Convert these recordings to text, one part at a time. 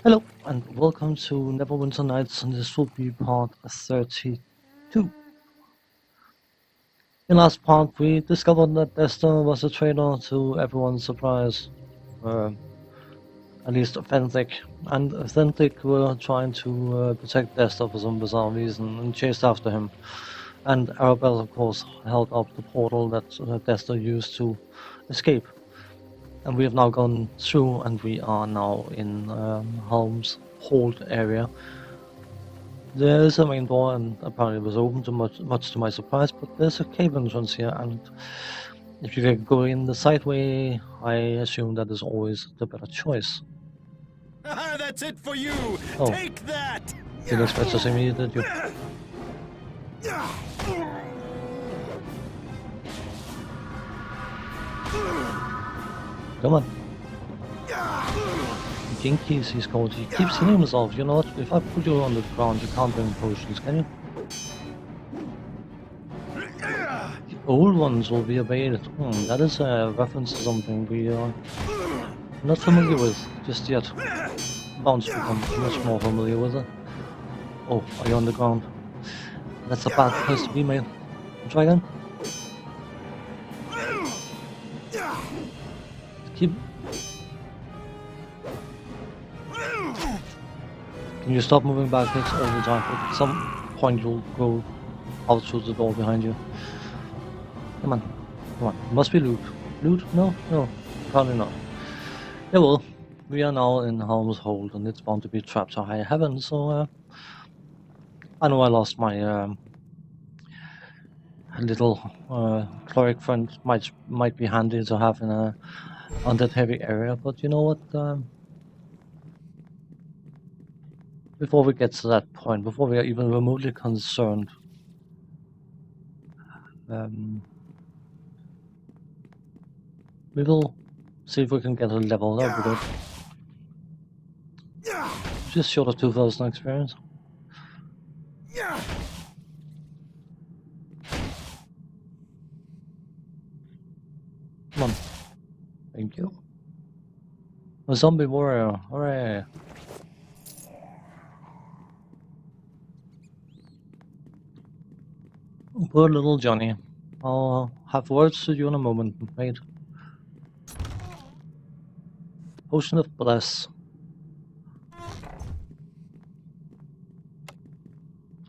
Hello and welcome to Neverwinter Nights, and this will be part 32. In last part we discovered that Desther was a traitor to everyone's surprise. Uh, at least Authentic. And Authentic were trying to protect Desther for some bizarre reason and chased after him. And Arabelle of course held up the portal that Desther used to escape. And we have now gone through and we are now in Helm's hold area. There is a main door, and apparently it was open to much to my surprise, but there's a cave entrance here, and if you can go in the side way, I assume that is always the better choice. That's it for you! Oh. Take that! Didn't expect to see me, did you? Come on. Jinkies, he's called. He keeps healing himself. You know what? If I put you on the ground, you can't bring potions, can you? The old ones will be obeyed. That is a reference to something we are not familiar with just yet. Bound to become much more familiar with it. Oh, are you on the ground? That's a bad place to be, mate. Try again. Keep. Can you stop moving backwards all the time? At some point you'll go out through the door behind you. Come on. Come on. Must be loot. Loot? No? No. Probably not. Yeah, well, we are now in Helm's hold and it's bound to be trapped to high heaven, so I know I lost my little cleric friend. Might be handy to have in a undead heavy area, but you know what? Before we get to that point, before we are even remotely concerned, we will see if we can get a level. That would be good. Just short of 2,000 experience. Come on. Thank you. A zombie warrior. Hooray. Poor little Johnny. I'll have words with you in a moment, mate. Potion of Bless.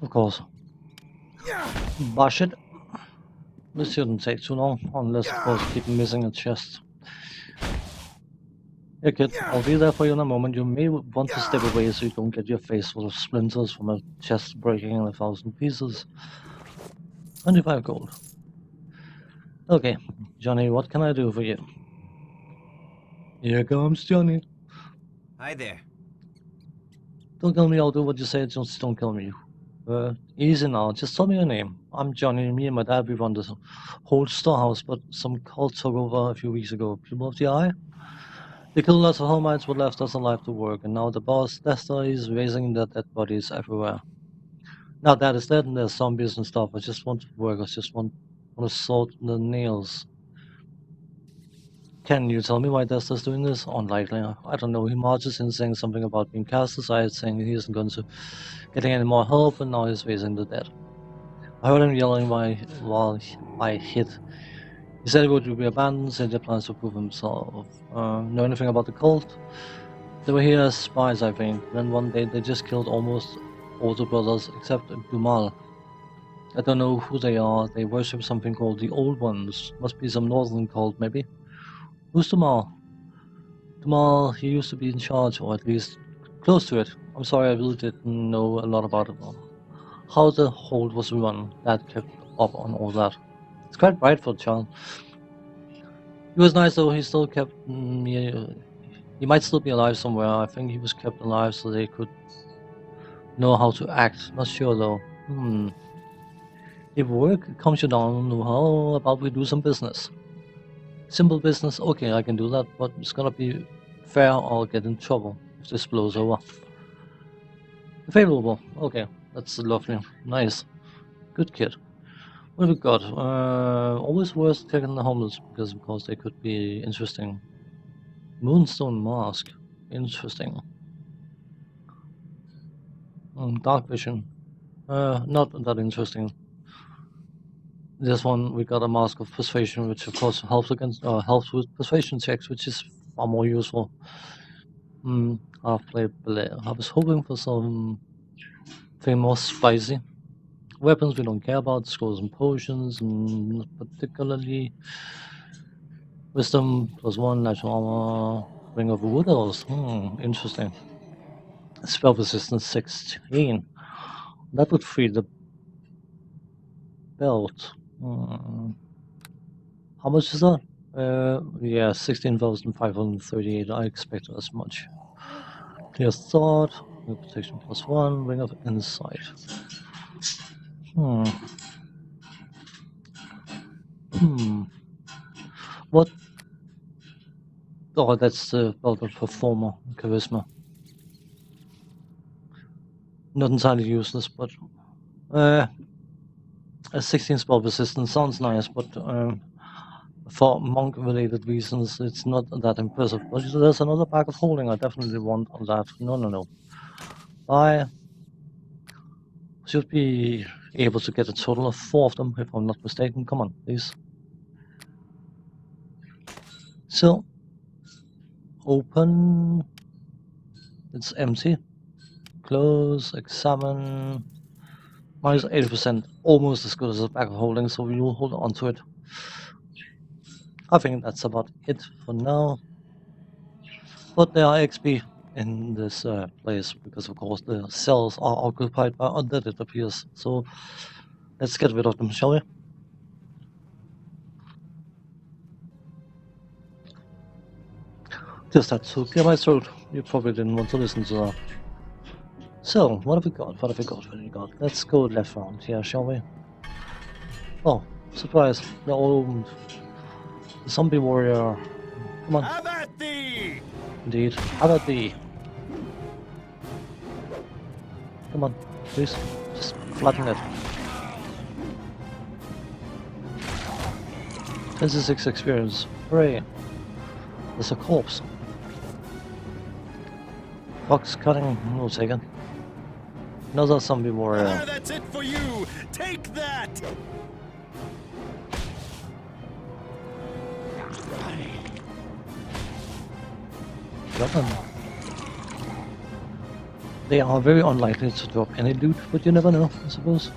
Of course. Bash it. This shouldn't take too long, unless of course keep missing a chest. Yeah, kid, I'll be there for you in a moment. You may want to step away so you don't get your face full of splinters from a chest breaking in 1,000 pieces. 25 gold. Okay, Johnny, what can I do for you? Here comes Johnny. Hi there. Don't kill me, I'll do what you say, just don't kill me. Easy now, just tell me your name. I'm Johnny, me and my dad, we run this whole storehouse, but some cult took over a few weeks ago. People of the Eye? They killed lots of Helmites but left us alive to work, and now the boss, Desther, is raising the dead bodies everywhere. Now that is dead and there's zombies and stuff, I just want to work, I just want to sort the nails. Can you tell me why Desther's doing this? Unlikely. I don't know, he marches in saying something about being cast aside, saying he isn't going to getting any more help, and now he's raising the dead. I heard him yelling while I hid. He said he would be abandoned, said he plans to prove himself. Know anything about the cult? They were here as spies, I think. Then one day they just killed almost all the brothers except Dumal. I don't know who they are. They worship something called the Old Ones. Must be some northern cult, maybe. Who's Dumal? Dumal, he used to be in charge, or at least close to it. I'm sorry, I really didn't know a lot about it. How the hold was run, that kept up on all that. It's quite bright for a child. He was nice though, he still kept me. He might still be alive somewhere. I think he was kept alive so they could know how to act. Not sure though. If work comes you down, how about we do some business? Simple business, okay, I can do that, but it's gonna be fair or I'll get in trouble if this blows over. Favorable, okay, that's lovely. Nice. Good kid. What have we got? Always worth checking the homeless because of course they could be interesting. Moonstone mask. Interesting. Dark vision. Not that interesting. This one we got a mask of persuasion, which of course helps with persuasion checks, which is far more useful. I've played Blair. I was hoping for something more spicy. Weapons we don't care about, scrolls and potions, and particularly wisdom +1, natural armor, ring of wood elves. Interesting. Spell resistance 16. That would free the belt. How much is that? Yeah, 16,538. I expected as much. Clear thought, protection +1, ring of insight. What? Oh, that's the belt of performer, charisma. Not entirely useless, but a 16 spell resistance sounds nice, but for monk-related reasons, it's not that impressive. But there's another bag of holding I definitely want on that. No. I should be able to get a total of 4 of them, if I'm not mistaken. Come on, please. So, open. It's empty. Close, examine. Minus 80%, almost as good as a bag of holding, so we will hold on to it. I think that's about it for now. But there are XP in this place because, of course, the cells are occupied by undead, it appears. So let's get rid of them, shall we? Just had to clear my throat. You probably didn't want to listen to that. So, what have we got? Let's go left round here, shall we? Oh, surprise, they're all opened. The zombie warrior. Come on. How about thee? Indeed. How about thee? Come on, please. Just flatten it. 26 experience. Hooray. There's a corpse. Box cutting, we'll take it. Another zombie warrior. Ah, that's it for you! Take that! Got them. They are very unlikely to drop any loot, but you never know, I suppose.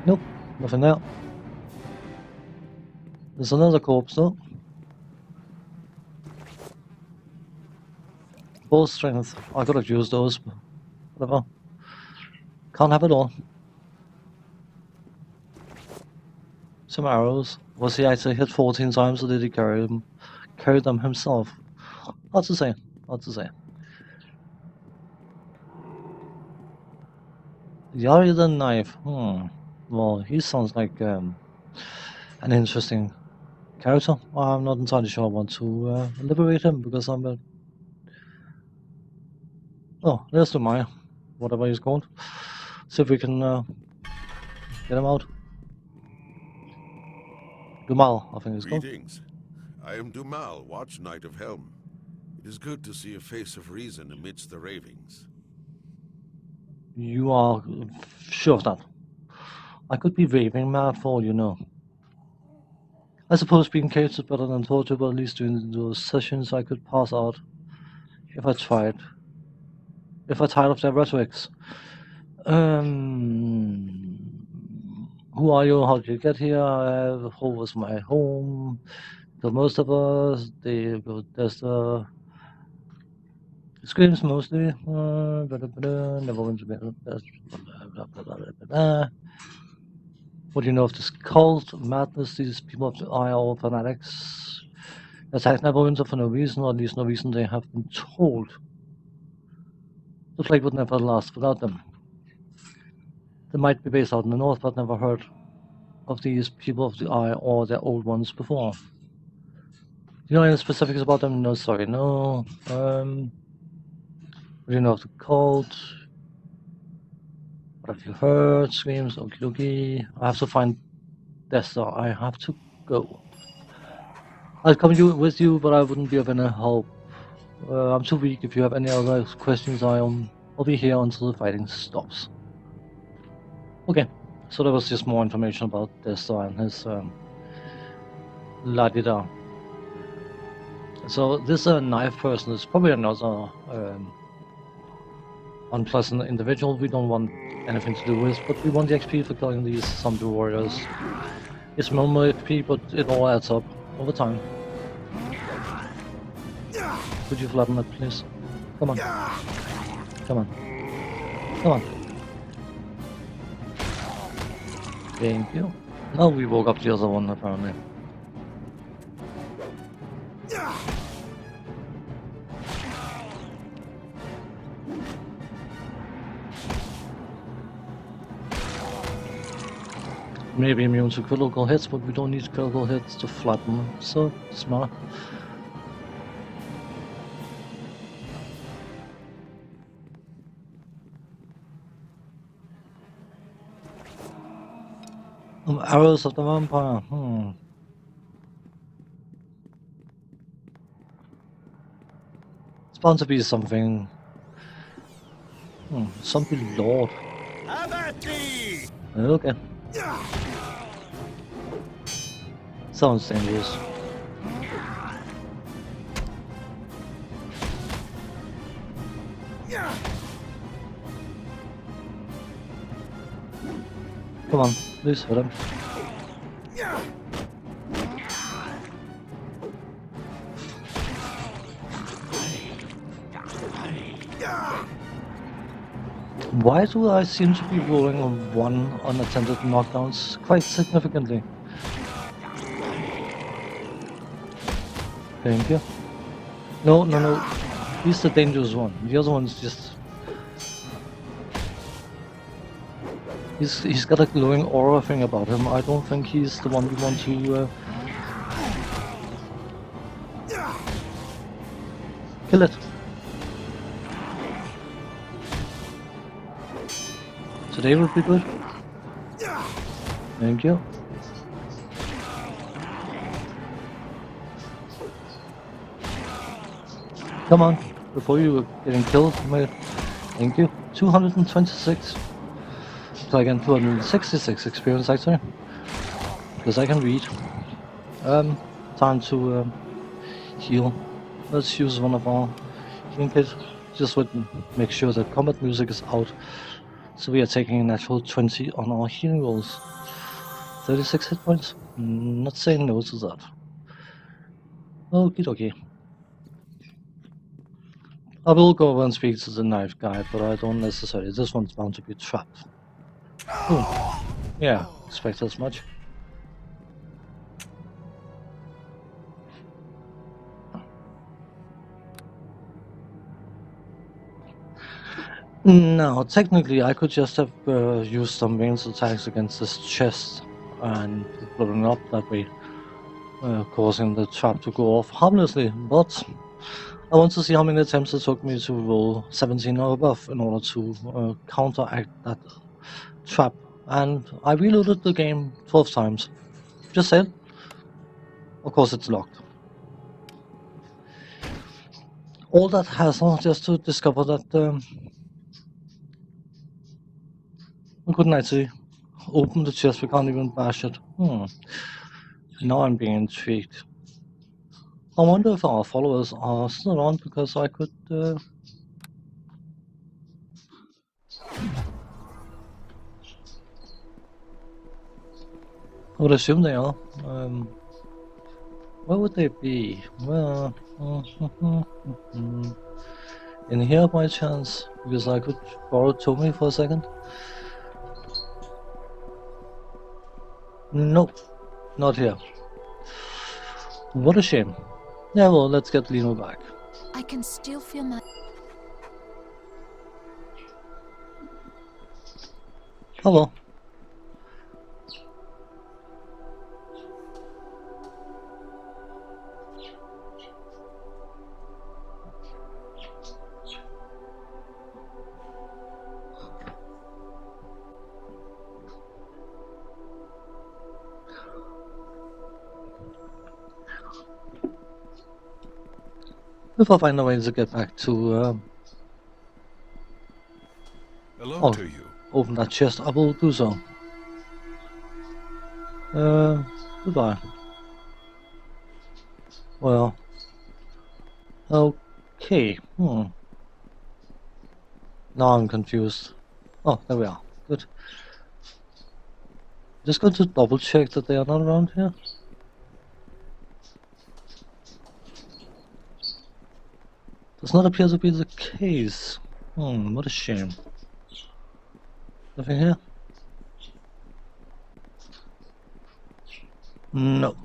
Nope, nothing there. There's another corpse though. Full strength. I could have used those, but whatever. Can't have it all. Some arrows. Was he actually hit 14 times or did he carry them himself? Hard to say. Yari the Knife. Well, he sounds like an interesting character. I'm not entirely sure I want to liberate him because I'm a... Oh, there's the Maya. Whatever he's called. See if we can get him out. Dumal, I think it's called. Greetings. I am Dumal, Watch Knight of Helm. It is good to see a face of reason amidst the ravings. You are sure of that? I could be raving mad for all you know. I suppose being caged is better than torture, but at least during those sessions I could pass out if I tried. If I tired of their rhetorics. Who are you? How did you get here? Home was my home. Killed most of us. They go Desther. Screams mostly. Neverwinter. What do you know of this cult? Madness? These people of the Eye are all fanatics. Attacked Neverwinter for no reason, or at least no reason they have been told. The plague would never last without them. They might be based out in the north, but never heard of these people of the Eye or their old ones before. Do you know any specifics about them? No, sorry, no. What do you know of the cult? What have you heard? Screams, okie dokie. I have to find Desther. I have to go. I'd come with you, but I wouldn't be of any help. I'm too weak. If you have any other questions, I am I'll be here until the fighting stops. Okay, so that was just more information about Desther and his la-di-da. So this knife person is probably another unpleasant individual we don't want anything to do with, but we want the XP for killing these zombie warriors. It's minimal XP, but it all adds up over time. Could you flatten it, please? Come on. Come on. Come on. Thank you. Now we woke up the other one, apparently. Maybe immune to critical hits, but we don't need critical hits to flatten them, so smart. Arrows of the Vampire, It's bound to be something... Zombie Lord. Have at thee! Okay. Sounds dangerous. Come on, please hit him. Why do I seem to be rolling on 1 unattended knockdowns quite significantly? Thank you. No. He's the dangerous one. The other one's just... He's got a glowing aura thing about him. I don't think he's the one we want to... kill it. Today would be good. Thank you. Come on, before you were getting killed, mate. Thank you. 226. So I get 266 experience actually. Because I can read. Time to heal. Let's use one of our healing kits. Just with make sure that combat music is out. So we are taking a natural 20 on our healing rolls. 36 hit points. Not saying no to that. Okie dokie. I will go over and speak to the knife guy, but I don't necessarily. This one's bound to be trapped. Ooh. Yeah, expect as much. No, technically I could just have used some ranged attacks against this chest and blowing up that way, causing the trap to go off harmlessly, but I want to see how many attempts it took me to roll 17 or above in order to counteract that trap, and I reloaded the game 12 times. Just saying. Of course it's locked. All that hassle just to discover that we couldn't actually open the chest, we can't even bash it. Now I'm being intrigued. I wonder if our followers are still on, because I could... I would assume they are. Where would they be? Well, in here by chance, because I could borrow Tommy for a second. Nope, not here. What a shame. Yeah, well, let's get Lino back. I can still feel my... Oh well. If I find a way to get back to Hello Oh. to you. Open that chest. I will do so. Goodbye. Well. Okay. Now I'm confused. Oh, there we are. Good. Just going to double check that they are not around here. Does not appear to be the case. What a shame. Nothing here? No.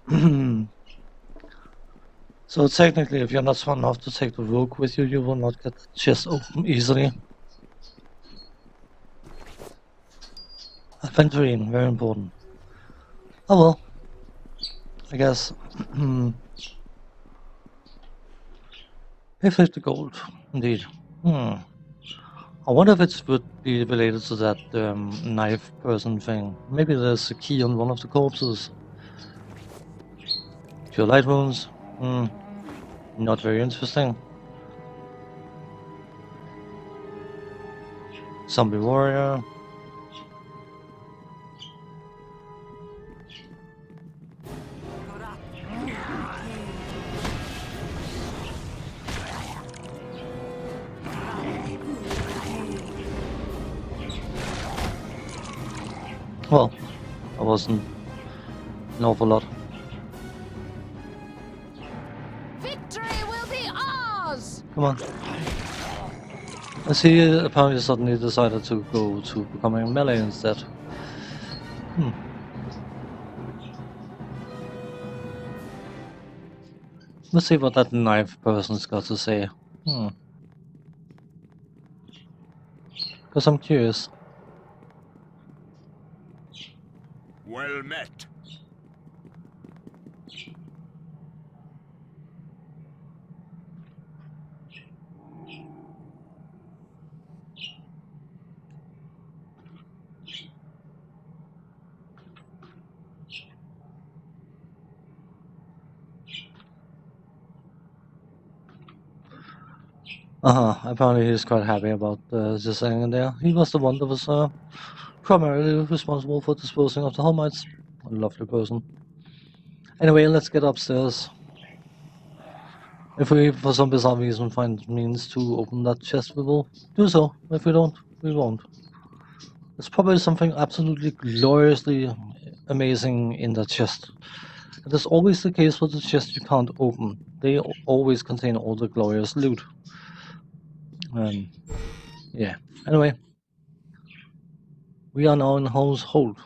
So technically, if you're not smart enough to take the rogue with you, you will not get the chest open easily. Adventuring, very important. Oh well. I guess. Pay 50 gold, indeed. I wonder if it would be related to that knife person thing. Maybe there's a key on one of the corpses. Cure light wounds. Not very interesting. Zombie warrior. Well, that wasn't an awful lot. Victory will be ours! Come on. I see apparently suddenly decided to go to becoming melee instead. Let's see what that knife person's got to say. Because I'm curious. Well met. Apparently he's quite happy about just saying in there. He was the one that was primarily responsible for disposing of the Helmites. A lovely person. Anyway, let's get upstairs. If we, for some bizarre reason, find means to open that chest, we will do so. If we don't, we won't. There's probably something absolutely gloriously amazing in that chest. It is always the case with the chest you can't open. They always contain all the glorious loot. Yeah. Anyway, we are now in Helm's hold.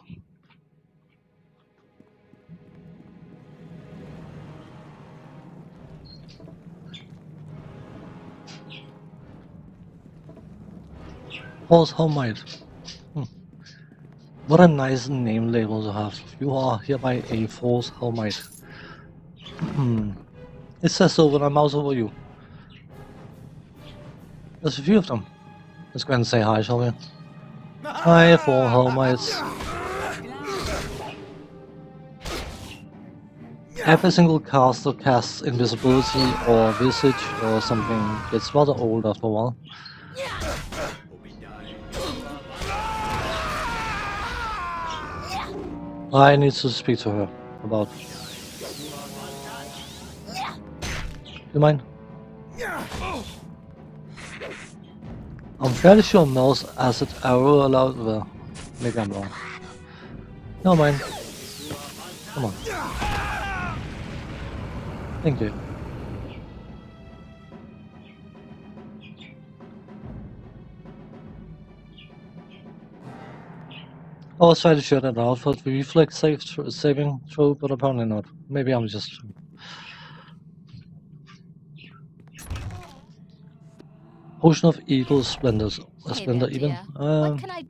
False Helmite. What a nice name label to have. You are hereby a false Helmite. It says so when I mouse over you. There's a few of them. Let's go ahead and say hi, shall we? Hi, for Helmites. Every single caster casts invisibility or visage or something gets rather old after a while. I need to speak to her about. You mind? I'm fairly sure Mel's acid arrow allowed. Well, maybe I'm wrong. No mind. Come on. Thank you. I was trying to shoot that out for the reflex saving throw, but apparently not. Maybe I'm just. Potion of Eagle Splendors. A Splendor even. What can I...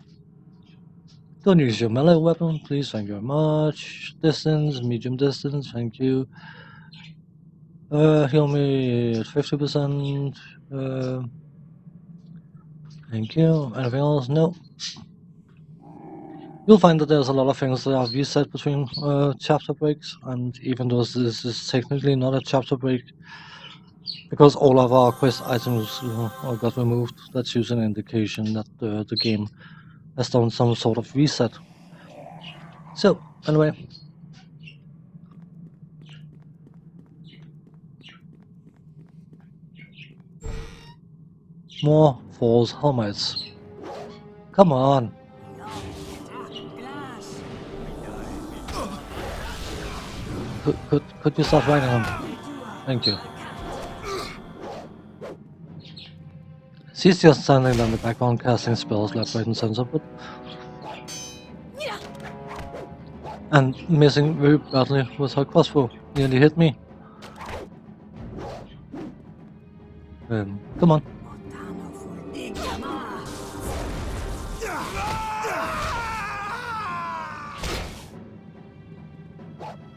Don't use your melee weapon, please. Thank you very much. Distance, medium distance. Thank you. Heal me at 50%. Thank you. Anything else? No. You'll find that there's a lot of things that are reset between chapter breaks, and even though this is technically not a chapter break, because all of our quest items got removed, that's usually an indication that the game has done some sort of reset. So, anyway. More false helmets. Come on. Could you start riding him? Thank you. She's just standing there in the background casting spells left, right, and center, but and missing very badly with her crossbow. Nearly hit me. Come on.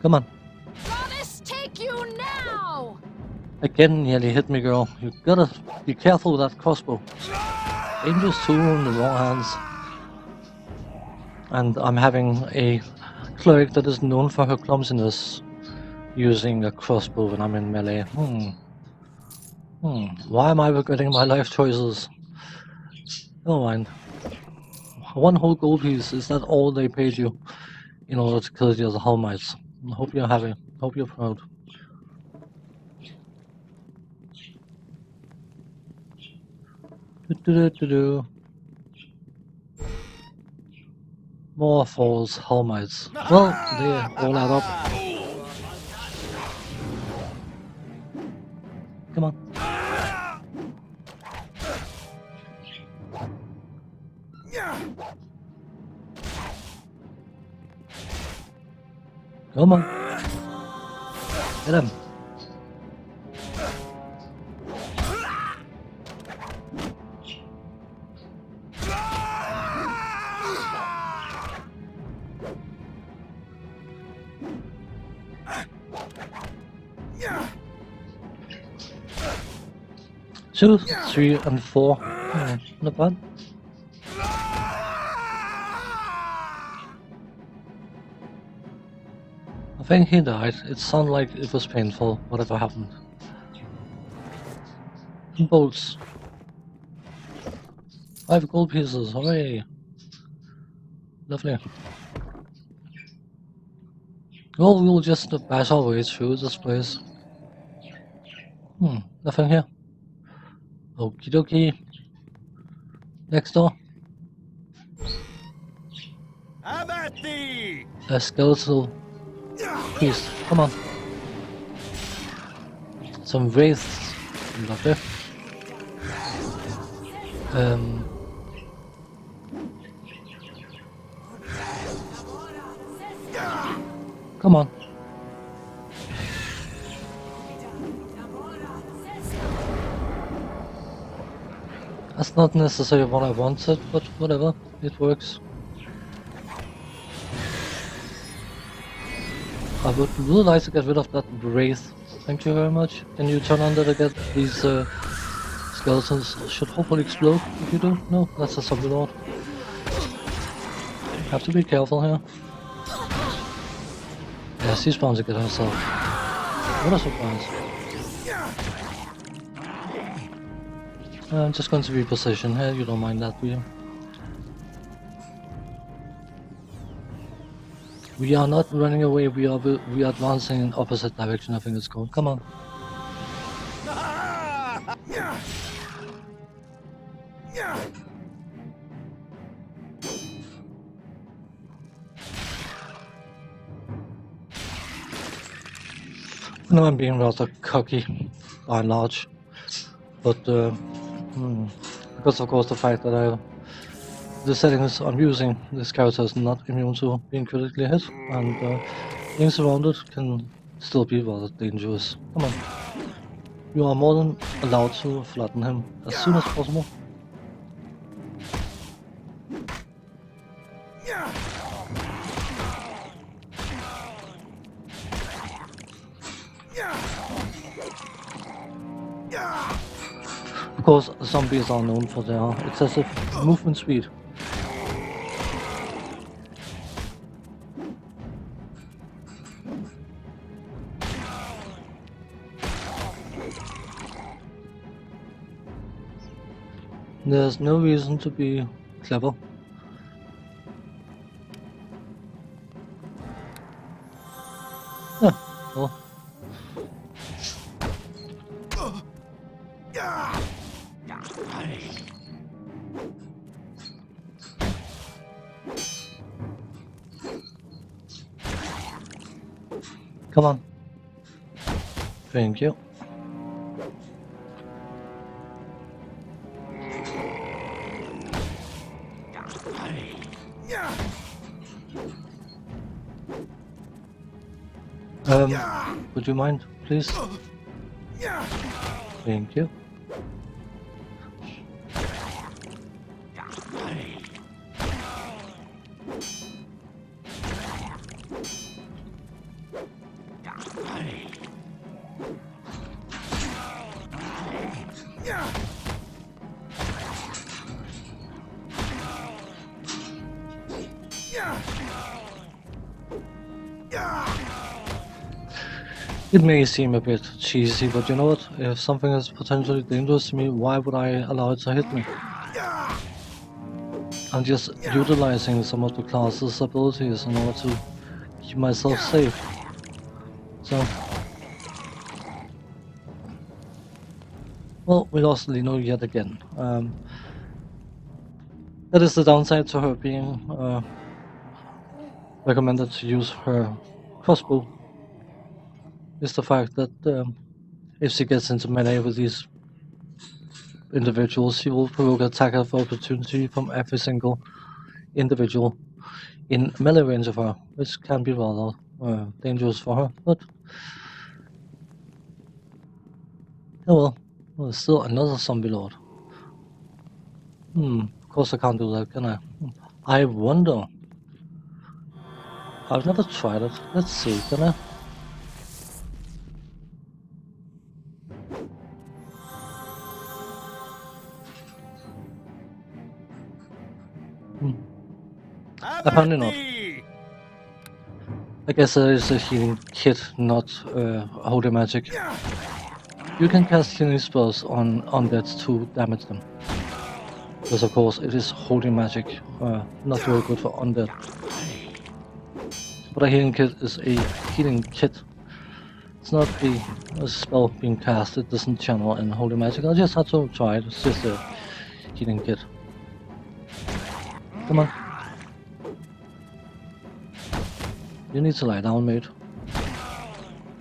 Come on. Goddess, take you now! Again, nearly hit me, girl. You gotta be careful with that crossbow. Dangerous tool in the wrong hands. And I'm having a cleric that is known for her clumsiness using a crossbow when I'm in melee. Why am I regretting my life choices? Never mind. One whole gold piece, is that all they paid you in order to kill the other Helmites? I hope you're happy. Hope you're proud. More false Helmites. Well, they all add up. Come on. Come on. Get him. Two, 3, and 4. Not bad. I think he died. It sounded like it was painful, whatever happened. Bolts. 5 gold pieces, hooray! Lovely. Well, we'll just bash our way through this place. Nothing here. Okie dokie. Next door. Abati! A skeletal priest. Come on. Some wraiths. Lovely. Come on. That's not necessarily what I wanted, but whatever, it works. I would really like to get rid of that wraith. Thank you very much. Can you turn on that again? These skeletons should hopefully explode if you do. No, that's a zombie lord. Have to be careful here. Yeah, she's bound to get herself. What a surprise. I'm just going to reposition here, you don't mind that, do you? We are not running away, we are advancing in opposite direction, I think it's called. Come on. I know I'm being rather cocky, by and large, but because of course the fact that the settings I'm using, this character is not immune to being critically hit, and things around it can still be rather dangerous. Come on. You are more than allowed to flatten him as soon as possible. Of course, zombies are known for their excessive movement speed. There's no reason to be clever. Yeah, well. Come on. Thank you. Would you mind, please? Thank you. It may seem a bit cheesy, but you know what? If something is potentially dangerous to me, why would I allow it to hit me? I'm just utilizing some of the class's abilities in order to keep myself safe. So, well, we lost Lino yet again. That is the downside to her being recommended to use her crossbow. Is the fact that if she gets into melee with these individuals, she will provoke attack of opportunity from every single individual in melee range of her, which can be rather dangerous for her. But oh well, there's still another zombie lord. Of course I can't do that, can I? I wonder. I've never tried it. Let's see, can I? Apparently not. I guess there is a healing kit, not holy magic. You can cast healing spells on undead to damage them. Because of course it is holy magic, not very good for undead. But a healing kit is a healing kit. It's not a spell being cast, it doesn't channel in holy magic. I just had to try it, it's just a healing kit. Come on. You need to lie down, mate.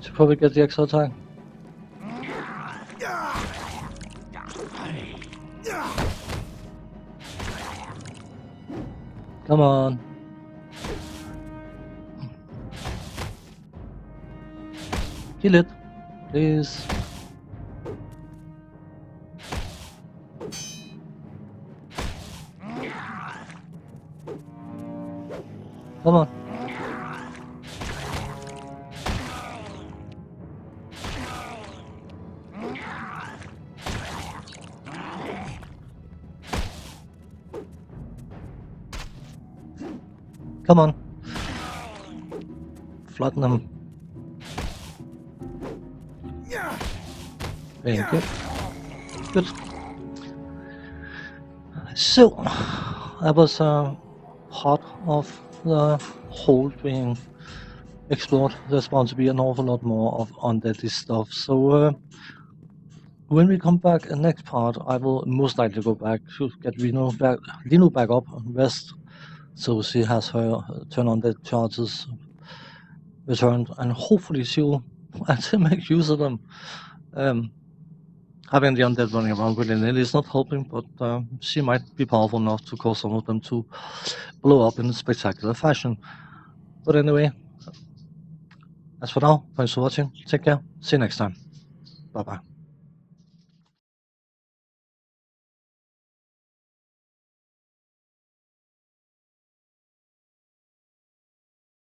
Should probably get the extra attack. Come on. Kill it, please. Come on. Come on. Flatten them. Thank you. Good. So, that was part of the hole being explored. There's bound to be an awful lot more of undeadly stuff. So, when we come back in the next part, I will most likely go back to get Lino back up and rest, so she has her turn on dead charges returned, and hopefully she'll actually make use of them. Having the undead running around willy-nilly is not helping, but she might be powerful enough to cause some of them to blow up in a spectacular fashion. But anyway, as for now, thanks for watching, take care, see you next time, bye bye.